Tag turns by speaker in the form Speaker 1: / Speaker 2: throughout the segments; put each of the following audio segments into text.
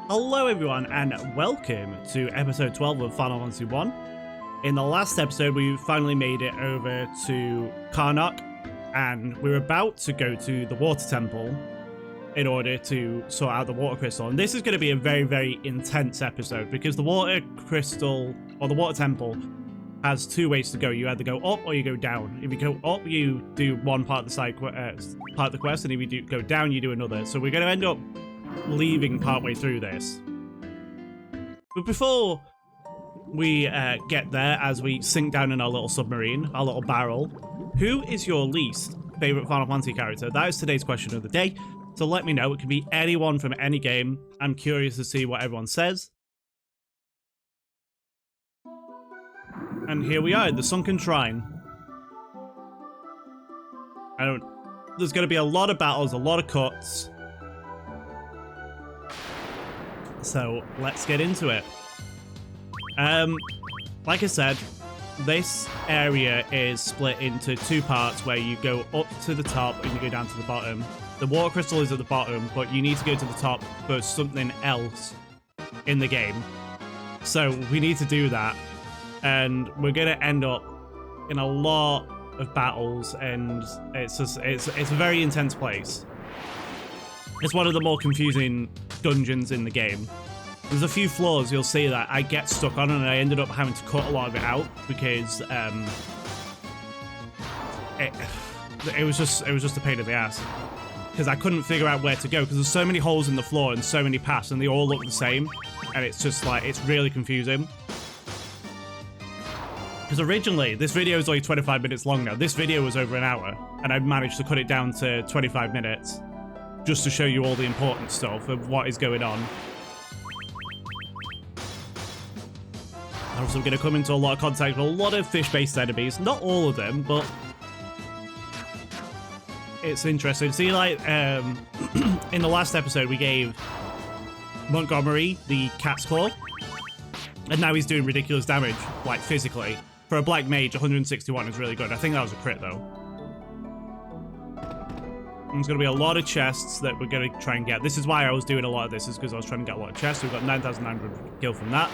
Speaker 1: Hello everyone and welcome to episode 12 of Final Fantasy 1. In the last episode we finally made it over to Karnak and we're about to go to the water temple in order to sort out the water crystal. And this is going to be a very intense episode because the water crystal or the water temple has two ways to go. You either go up or you go down. If you go up you do one part of the part of the quest, and if you go down you do another. So we're going to end up leaving partway through this. But before we get there, as we sink down in our little submarine, our little barrel, who is your least favorite Final Fantasy character? That is today's question of the day. So let me know. It can be anyone from any game. I'm curious to see what everyone says. And here we are, the Sunken Shrine. There's going to be a lot of battles, a lot of cuts. So let's get into it. Like I said, this area is split into two parts where you go up to the top and you go down to the bottom. The water crystal is at the bottom, but you need to go to the top for something else in the game. So we need to do that. And we're going to end up in a lot of battles, and it's a very intense place. It's one of the more confusing dungeons in the game. There's a few floors you'll see that I get stuck on, and I ended up having to cut a lot of it out because it was just a pain in the ass because I couldn't figure out where to go because there's so many holes in the floor and so many paths and they all look the same, and it's just like, it's really confusing. Because originally this video is only 25 minutes long now. This video was over an hour and I managed to cut it down to 25 minutes just to show you all the important stuff of what is going on. Also, I'm going to come into a lot of contact with a lot of fish-based enemies. Not all of them, but it's interesting. See, like, in the last episode, we gave Montgomery the cat's claw, and now he's doing ridiculous damage, like, physically. For a black mage, 161 is really good. I think that was a crit, though. There's going to be a lot of chests that we're going to try and get. This is why I was doing a lot of this, is because I was trying to get a lot of chests. We've got 9,900 gil from that.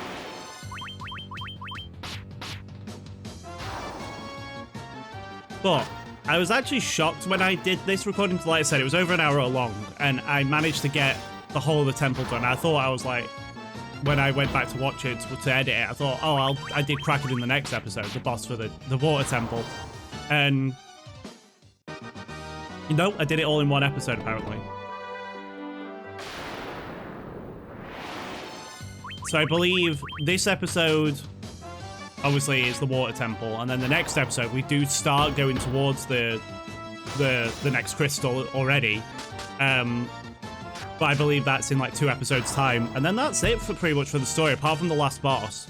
Speaker 1: But I was actually shocked when I did this recording. Like I said, it was over an hour long, and I managed to get the whole of the temple done. I thought I was like, when I went back to watch it, to edit it, I thought, oh, I did crack it in the next episode, the boss for the water temple. And, you know, I did it all in one episode, apparently. So I believe this episode obviously is the water temple, and then the next episode we do start going towards the next crystal already, but I believe that's in like 2 episodes time, and then that's it for pretty much for the story, apart from the last boss.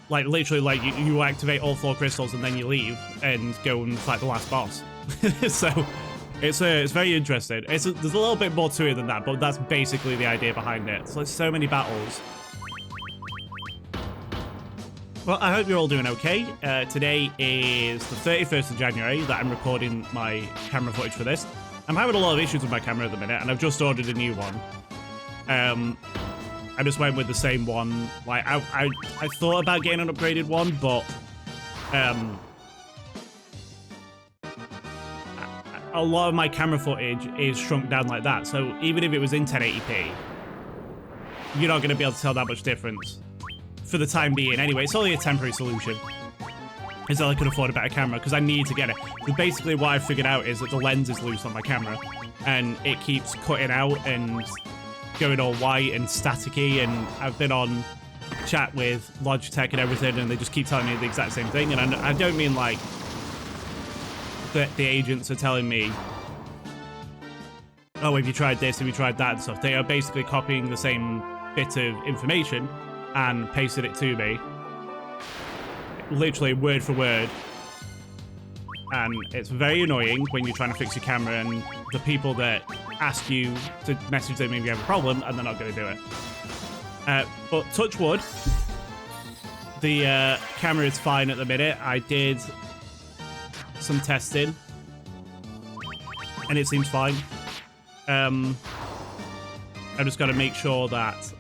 Speaker 1: Like literally, like you activate all 4 crystals and then you leave and go and fight the last boss. So it's very interesting. There's a little bit more to it than that, but that's basically the idea behind it. So there's so many battles. Well, I hope you're all doing okay. Today is the 31st of January that I'm recording my camera footage for this. I'm having a lot of issues with my camera at the minute, and I've just ordered a new one. I just went with the same one. Like I thought about getting an upgraded one, but a lot of my camera footage is shrunk down like that. So even if it was in 1080p, you're not going to be able to tell that much difference. For the time being, anyway. It's only a temporary solution. Is that I could afford a better camera because I need to get it. But basically what I've figured out is that the lens is loose on my camera and it keeps cutting out and going all white and staticky, and I've been on chat with Logitech and everything and they just keep telling me the exact same thing, and I don't mean like that the agents are telling me, oh, have you tried this, have you tried that and stuff. They are basically copying the same bit of information and pasted it to me, literally word for word, and it's very annoying when you're trying to fix your camera and the people that ask you to message them if you have a problem and they're not going to do it. But touch wood, the camera is fine at the minute. I did some testing and it seems fine. I just got to make sure that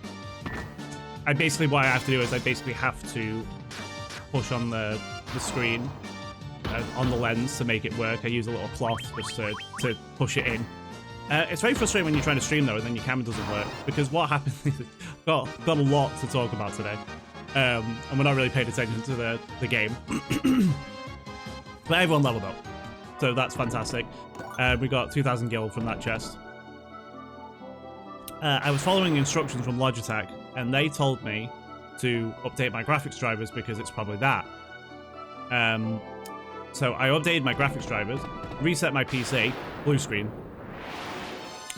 Speaker 1: what I have to do is I basically have to push on the screen on the lens to make it work. I use a little cloth just to push it in. It's very frustrating when you're trying to stream though and then your camera doesn't work, because what happens is got a lot to talk about today, and we're not really paying attention to the game. But everyone leveled up, so that's fantastic. We got 2,000 gil from that chest. I was following instructions from Logitech, and they told me to update my graphics drivers because it's probably that. So I updated my graphics drivers, reset my PC, blue screen.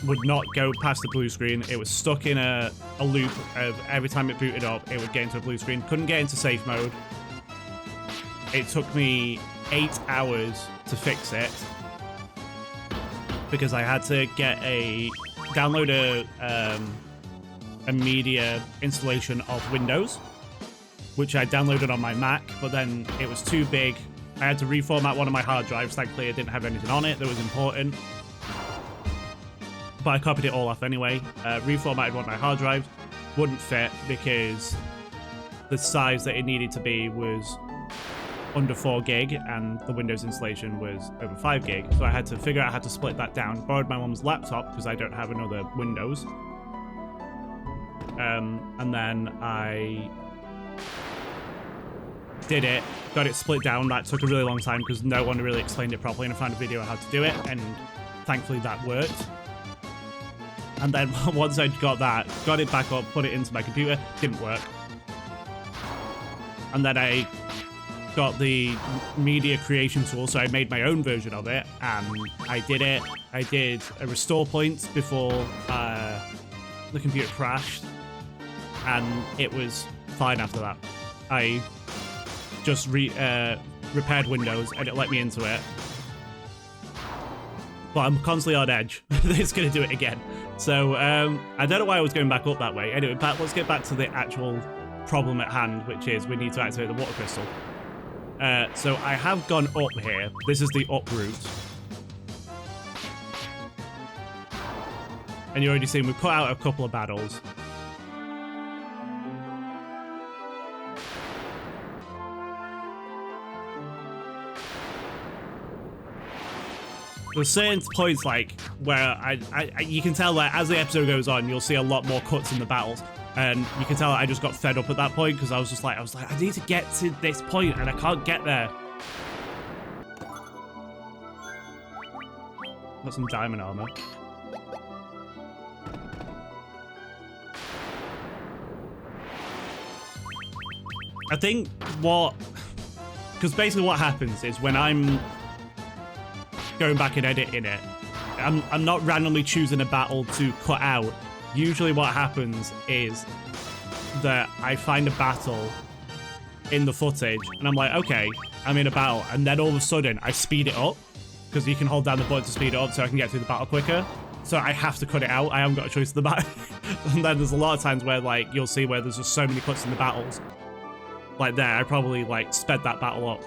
Speaker 1: Would not go past the blue screen. It was stuck in a loop of every time it booted up, it would get into a blue screen. Couldn't get into safe mode. It took me 8 hours to fix it because I had to download a media installation of Windows, which I downloaded on my Mac, but then it was too big. I had to reformat one of my hard drives. Thankfully, it didn't have anything on it that was important. But I copied it all off anyway. Reformatted one of my hard drives. Wouldn't fit because the size that it needed to be was under 4 gig and the Windows installation was over 5 gig. So I had to figure out how to split that down. Borrowed my mom's laptop because I don't have another Windows. And then I did it, got it split down. That took a really long time because no one really explained it properly, and I found a video on how to do it, and thankfully that worked. And then once I got it back up, put it into my computer, didn't work. And then I got the media creation tool, so I made my own version of it, and I did it. I did a restore point before the computer crashed, and it was fine after that. I just repaired Windows, and it let me into it. But I'm constantly on edge. It's going to do it again. So I don't know why I was going back up that way. Anyway, let's get back to the actual problem at hand, which is we need to activate the water crystal. So I have gone up here. This is the up route. And you're already seeing we've cut out a couple of battles. There's certain points like where you can tell that as the episode goes on, you'll see a lot more cuts in the battles, and you can tell that I just got fed up at that point because I was like, I need to get to this point and I can't get there. Got some diamond armor. I think because basically what happens is when I'm going back and editing it, I'm not randomly choosing a battle to cut out. Usually what happens is that I find a battle in the footage and I'm like, okay, I'm in a battle, and then all of a sudden I speed it up because you can hold down the button to speed it up so I can get through the battle quicker. So I have to cut it out. I haven't got a choice in the battle. And then there's a lot of times where like you'll see where there's just so many cuts in the battles. Like there, I probably like sped that battle up.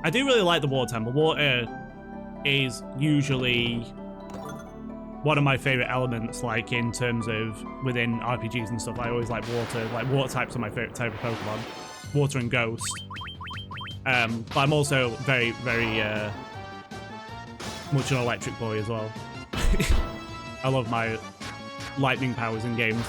Speaker 1: I do really like the water temple. Water is usually one of my favorite elements, like in terms of within RPGs and stuff. I always like water. Like water types are my favorite type of Pokemon. Water and Ghost. But I'm also very, very much an electric boy as well. I love my lightning powers in games.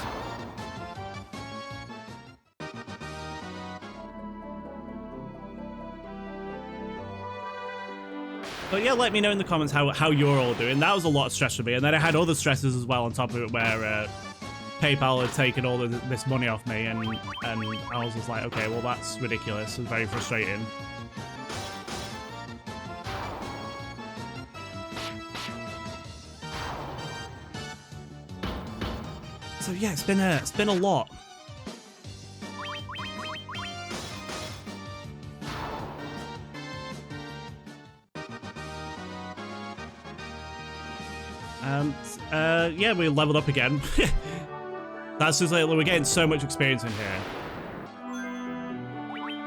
Speaker 1: But yeah, let me know in the comments how you're all doing. That was a lot of stress for me. And then I had other stresses as well on top of it where PayPal had taken all of this money off me. And I was just like, okay, well, that's ridiculous. It's very frustrating. So yeah, it's been a lot. Yeah, we leveled up again. That's just like, we're getting so much experience in here.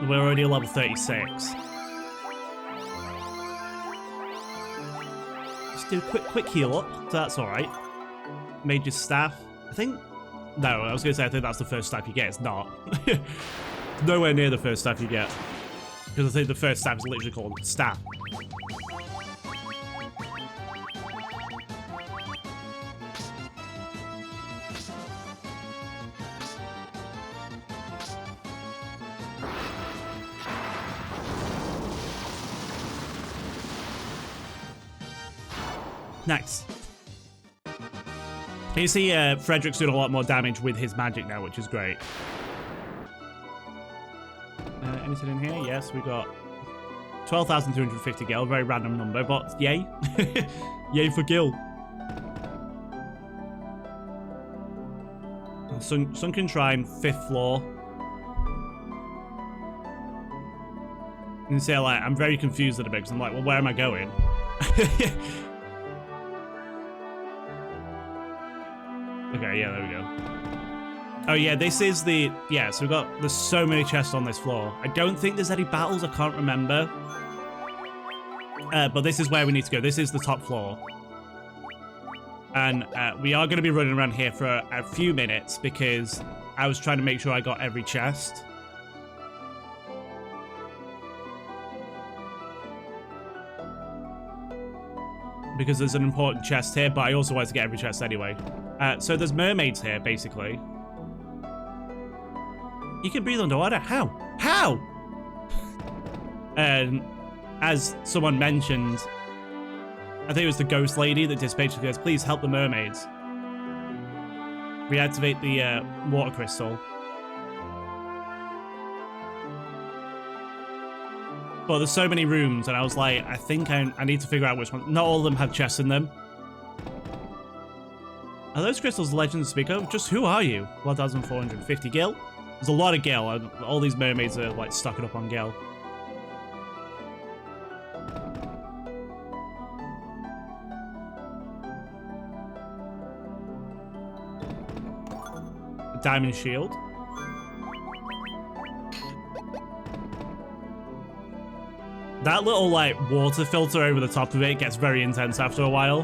Speaker 1: We're already at level 36. Just do a quick heal up, so that's alright. Mage's Staff. I think... No, I was going to say I think that's the first staff you get. It's not. Nowhere near the first staff you get. Because I think the first staff is literally called Staff. Nice. Can you see Frederick's doing a lot more damage with his magic now, which is great. Anything in here? Yes, we got 12,250 gil, very random number, but yay. Yay for gil. Sunken Shrine, 5th floor. You can see, like, I'm very confused at a bit because I'm like, well, where am I going? Okay, yeah, there we go. Oh yeah, this is the... Yeah, so there's so many chests on this floor. I don't think there's any battles, I can't remember. But this is where we need to go. This is the top floor. And we are going to be running around here for a few minutes because I was trying to make sure I got every chest. Because there's an important chest here, but I also wanted to get every chest anyway. So there's mermaids here, basically. You can breathe underwater? How? How? And as someone mentioned, I think it was the ghost lady that dispatched goes, please help the mermaids. Reactivate the water crystal. But there's so many rooms, and I was like, I think I need to figure out which one. Not all of them have chests in them. Are those crystals legends to speak of? Just who are you? 1,450 gil? There's a lot of gil, and all these mermaids are like stocking up on gil. A diamond shield. That little, like, water filter over the top of it gets very intense after a while.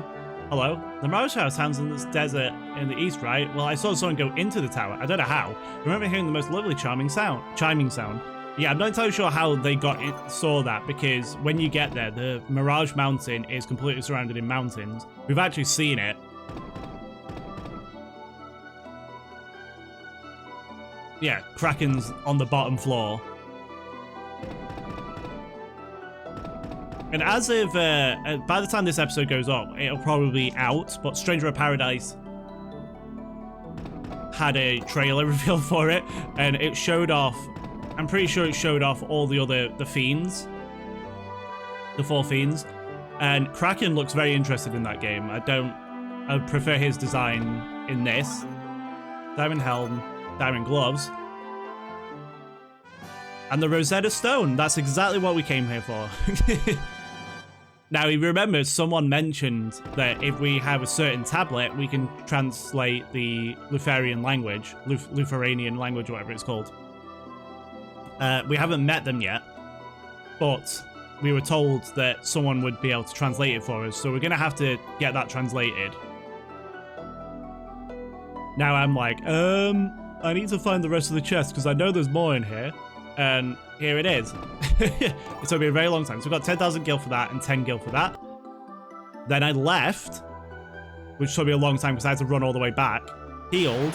Speaker 1: Hello? The Mirage House hands in this desert in the east, right? Well, I saw someone go into the tower. I don't know how. I remember hearing the most lovely chiming sound. Yeah, I'm not entirely sure how they saw that, because when you get there, the Mirage Mountain is completely surrounded in mountains. We've actually seen it. Yeah, Kraken's on the bottom floor. And as of, by the time this episode goes up, it'll probably be out, but Stranger of Paradise had a trailer reveal for it, and it showed off, I'm pretty sure it showed off all the fiends, the 4 fiends, and Kraken looks very interested in that game. I prefer his design in this. Diamond helm, diamond gloves, and the Rosetta Stone. That's exactly what we came here for. Now, you remember someone mentioned that if we have a certain tablet, we can translate the Lutheranian language, Lutheranian language, whatever it's called. We haven't met them yet, but we were told that someone would be able to translate it for us, so we're going to have to get that translated. Now I'm like, I need to find the rest of the chest, because I know there's more in here. And here it is. It's going to be a very long time. So we've got 10,000 gil for that and 10 gil for that. Then I left, which took me a long time because I had to run all the way back. Healed.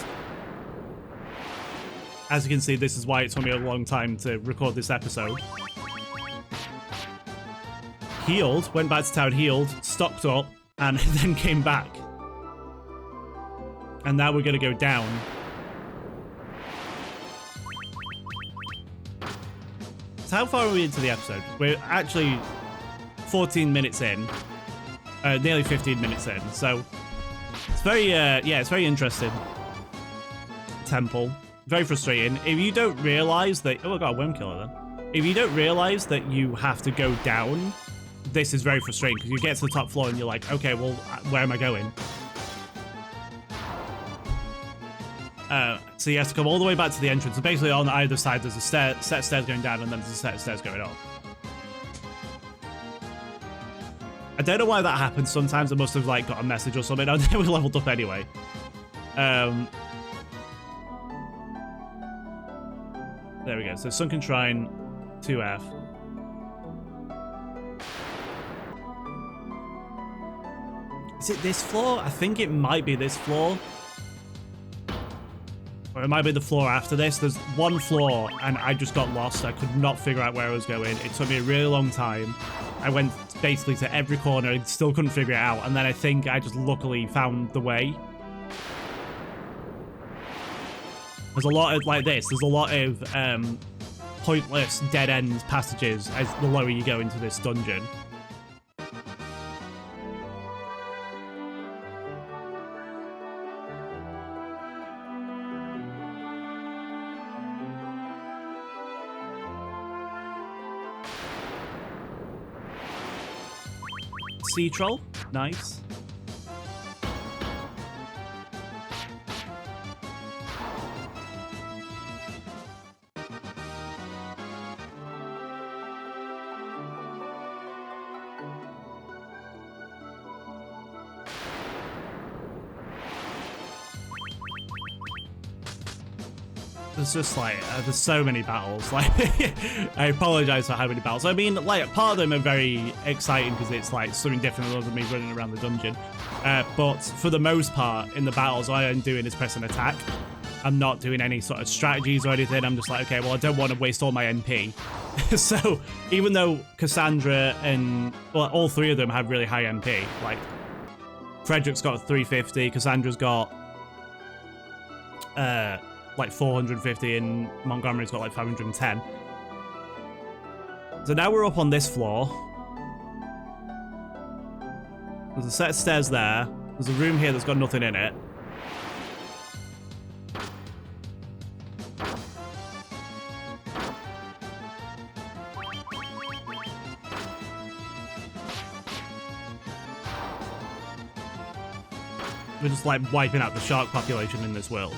Speaker 1: As you can see, this is why it took me a long time to record this episode. Healed, went back to town, healed, stocked up, and then came back. And now we're going to go down. So how far are we into the episode? We're actually 14 minutes in, nearly 15 minutes in. So it's very, yeah, it's very interesting. Temple, very frustrating. If you don't realize that, oh, I got a worm killer then. If you don't realize that you have to go down, this is very frustrating because you get to the top floor and you're like, okay, well, where am I going? So you have to come all the way back to the entrance. So basically on either side there's a set of stairs going down and then there's a set of stairs going up. I don't know why that happens. Sometimes I must have like got a message or something. I think we leveled up anyway. There we go. So Sunken Shrine, 2F. Is it this floor? I think it might be this floor. Or it might be the floor after this. There's one floor and I just got lost. I could not figure out where I was going. It took me a really long time. I went basically to every corner and still couldn't figure it out. And then I think I just luckily found the way. There's a lot of, like this, there's a lot of pointless dead-end passages as the lower you go into this dungeon. Sea troll, nice. There's just like, there's so many battles. Like, I apologize for how many battles. I mean, like, part of them are very exciting because it's like something different than me running around the dungeon. But for the most part, in the battles, all I'm doing is press an attack. I'm not doing any sort of strategies or anything. I'm just like, okay, well, I don't want to waste all my MP. So even though Cassandra and, well, all three of them have really high MP, like Frederick's got 350, Cassandra's got like 450, and Montgomery's got like 510. So now we're up on this floor. There's a set of stairs there. There's a room here that's got nothing in it. We're just like wiping out the shark population in this world.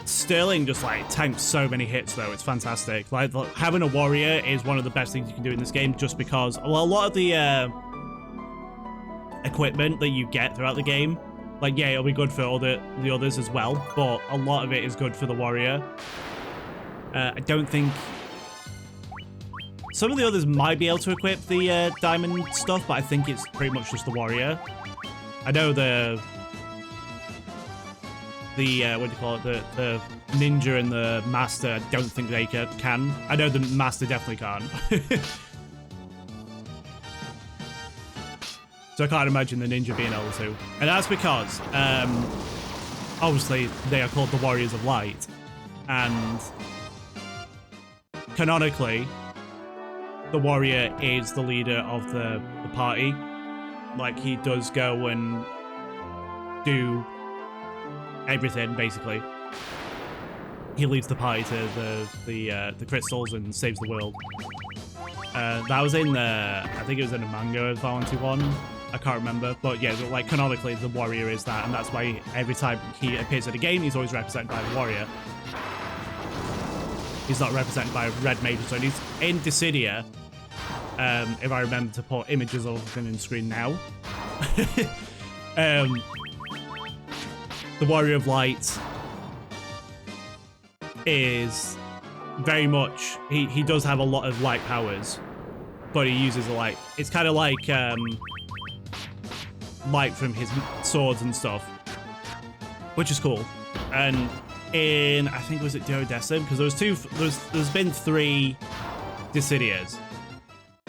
Speaker 1: Sterling just like tanks so many hits though, it's fantastic. Like having a warrior is one of the best things you can do in this game just because, well, a lot of the equipment that you get throughout the game, like yeah, it'll be good for all the others as well, but a lot of it is good for the warrior. I don't think some of the others might be able to equip the diamond stuff, but I think it's pretty much just the warrior. I know the what do you call it, the ninja and the master, I don't think they can. I know the master definitely can't. So I can't imagine the ninja being able to. And that's because, obviously, they are called the Warriors of Light. And canonically, the warrior is the leader of the party. Like, he does go and do everything, basically. He leads the party to the crystals and saves the world. That was in the, I think it was in a manga of Valenti 1. I can't remember, but yeah, like canonically, the warrior is that, and that's why every time he appears in a game, he's always represented by the warrior. He's not represented by a red mage, so he's in Dissidia. If I remember to put images of him in screen now. The Warrior of Light is very much, he does have a lot of light powers, but he uses a light. It's kind of like light from his swords and stuff, which is cool. And in, I think, was it Duodecim? Because there's been 3 Dissidias,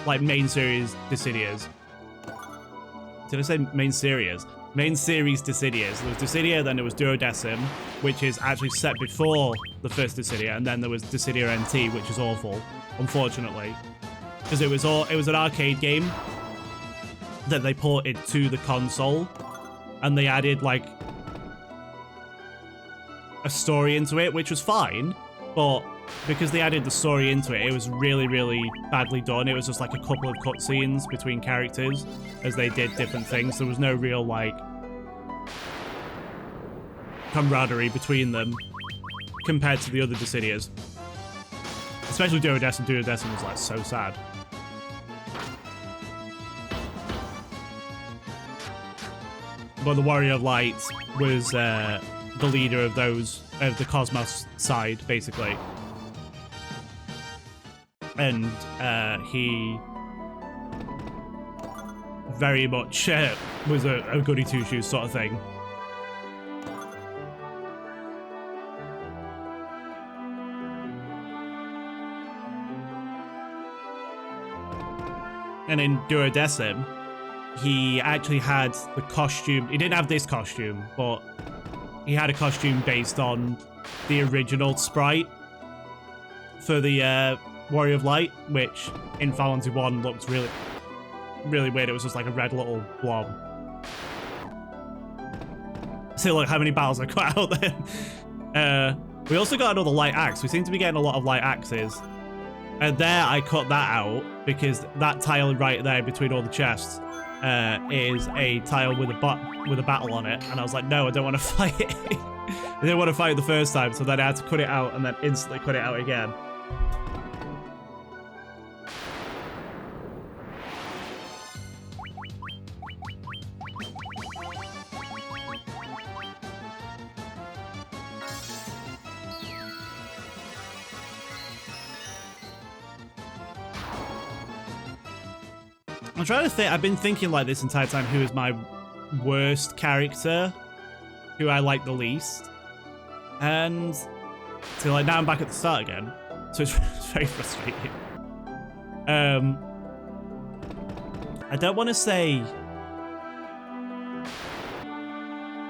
Speaker 1: like main series Dissidias. Did I say main series? Main series Dissidias. There was Dissidia, then there was Duodecim, which is actually set before the first Dissidia, and then there was Dissidia NT, which is awful, unfortunately, because it was an arcade game that they ported to the console, and they added like a story into it, which was fine, but because they added the story into it, it was really, really badly done. It was just like a couple of cutscenes between characters as they did different things. There was no real like camaraderie between them compared to the other Dissidias. Especially Duodecim. Duodecim was like so sad. But the Warrior of Light was the leader of the Cosmos side, basically. And he very much was a goody two-shoes sort of thing. And in Duodecim, he actually had the costume. He didn't have this costume, but he had a costume based on the original sprite for the Warrior of Light, which in Final Fantasy 1 looked really, really weird. It was just like a red little blob. See, look how many battles I got out there. We also got another light axe. We seem to be getting a lot of light axes. And there I cut that out because that tile right there between all the chests is a tile with a battle on it. And I was like, no, I don't want to fight it. I didn't want to fight it the first time, so then I had to cut it out and then instantly cut it out again. I'm trying to think. I've been thinking like this entire time, who is my worst character, who I like the least, and so like now I'm back at the start again, so it's very frustrating. I don't want to say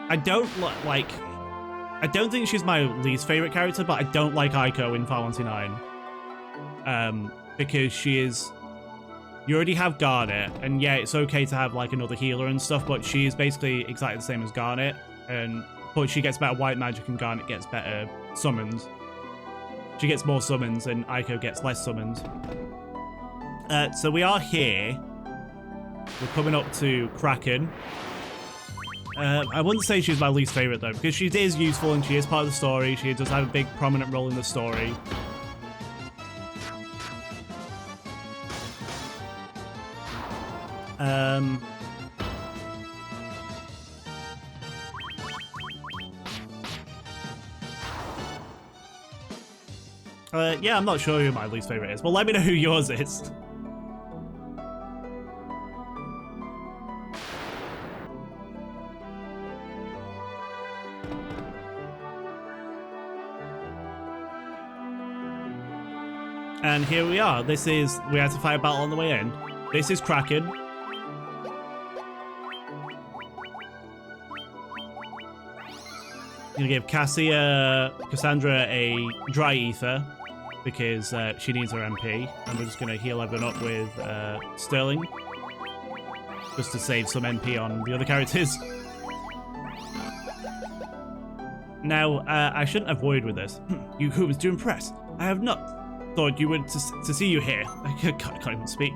Speaker 1: I don't like. I don't think she's my least favorite character, but I don't like Aiko in Final Fantasy 9, because she is. You already have Garnet, and yeah, it's okay to have like another healer and stuff, but she is basically exactly the same as Garnet, but she gets better white magic and Garnet gets better summons. She gets more summons and Aiko gets less summons. So we are here. We're coming up to Kraken. I wouldn't say she's my least favorite though, because she is useful and she is part of the story. She does have a big prominent role in the story. Yeah, I'm not sure who my least favorite is. Well, let me know who yours is. And here we are. We had to fight a battle on the way in. This is Kraken. I'm gonna give Cassandra a dry ether because she needs her MP, and we're just gonna heal everyone up with Sterling just to save some MP on the other characters. Now, I shouldn't have worried with this. You humans do impress. I have not thought you would to see you here. I can't even speak.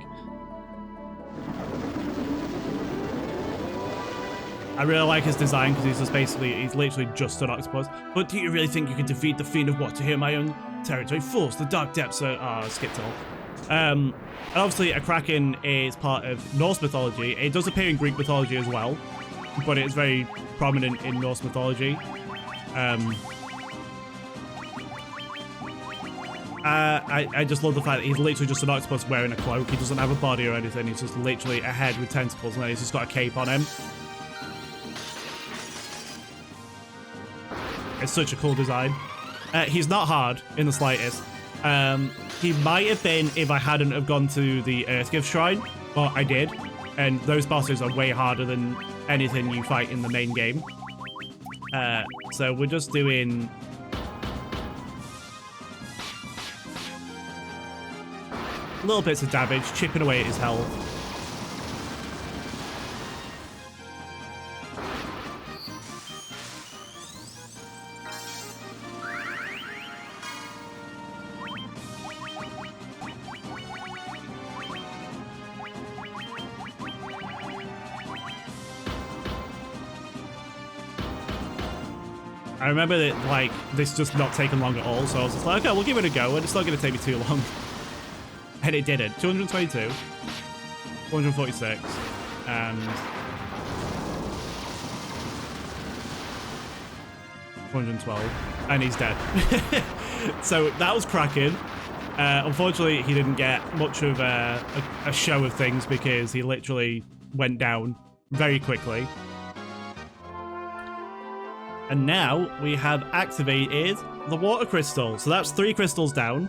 Speaker 1: I really like his design because he's literally just an octopus. But do you really think you can defeat the Fiend of Water here in my own territory? Fools, the dark depths are... I skipped it all. And obviously, a Kraken is part of Norse mythology. It does appear in Greek mythology as well, but it is very prominent in Norse mythology. I just love the fact that he's literally just an octopus wearing a cloak. He doesn't have a body or anything. He's just literally a head with tentacles, and then he's just got a cape on him. It's such a cool design. He's not hard in the slightest. He might have been if I hadn't have gone to the Earthgift Shrine, but I did. And those bosses are way harder than anything you fight in the main game. So we're just doing... little bits of damage, chipping away at his health. I remember that, like, this just not taking long at all, so I was just like, okay, we'll give it a go, and it's not going to take me too long. And it didn't. 222, 446, and 412, and he's dead. So that was cracking. Unfortunately, he didn't get much of a show of things because he literally went down very quickly. And now we have activated the water crystal. So that's 3 crystals down.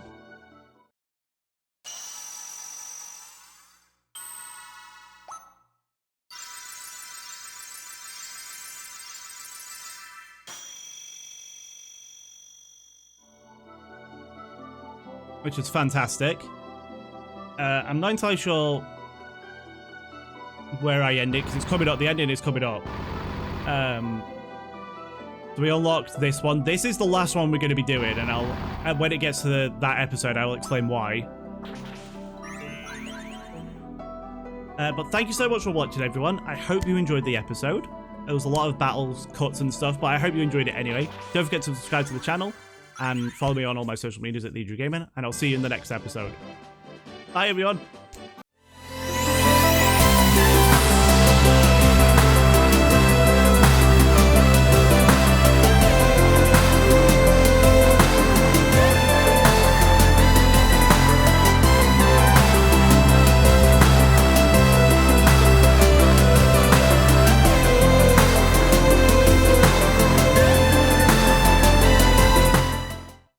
Speaker 1: Which is fantastic. I'm not entirely sure where I end it because it's coming up. The ending is coming up. So we unlocked this one. This is the last one we're going to be doing, and when it gets to that episode, I'll explain why. But thank you so much for watching, everyone. I hope you enjoyed the episode. There was a lot of battles, cuts, and stuff, but I hope you enjoyed it anyway. Don't forget to subscribe to the channel and follow me on all my social medias at TheAndrewGaming, and I'll see you in the next episode. Bye, everyone.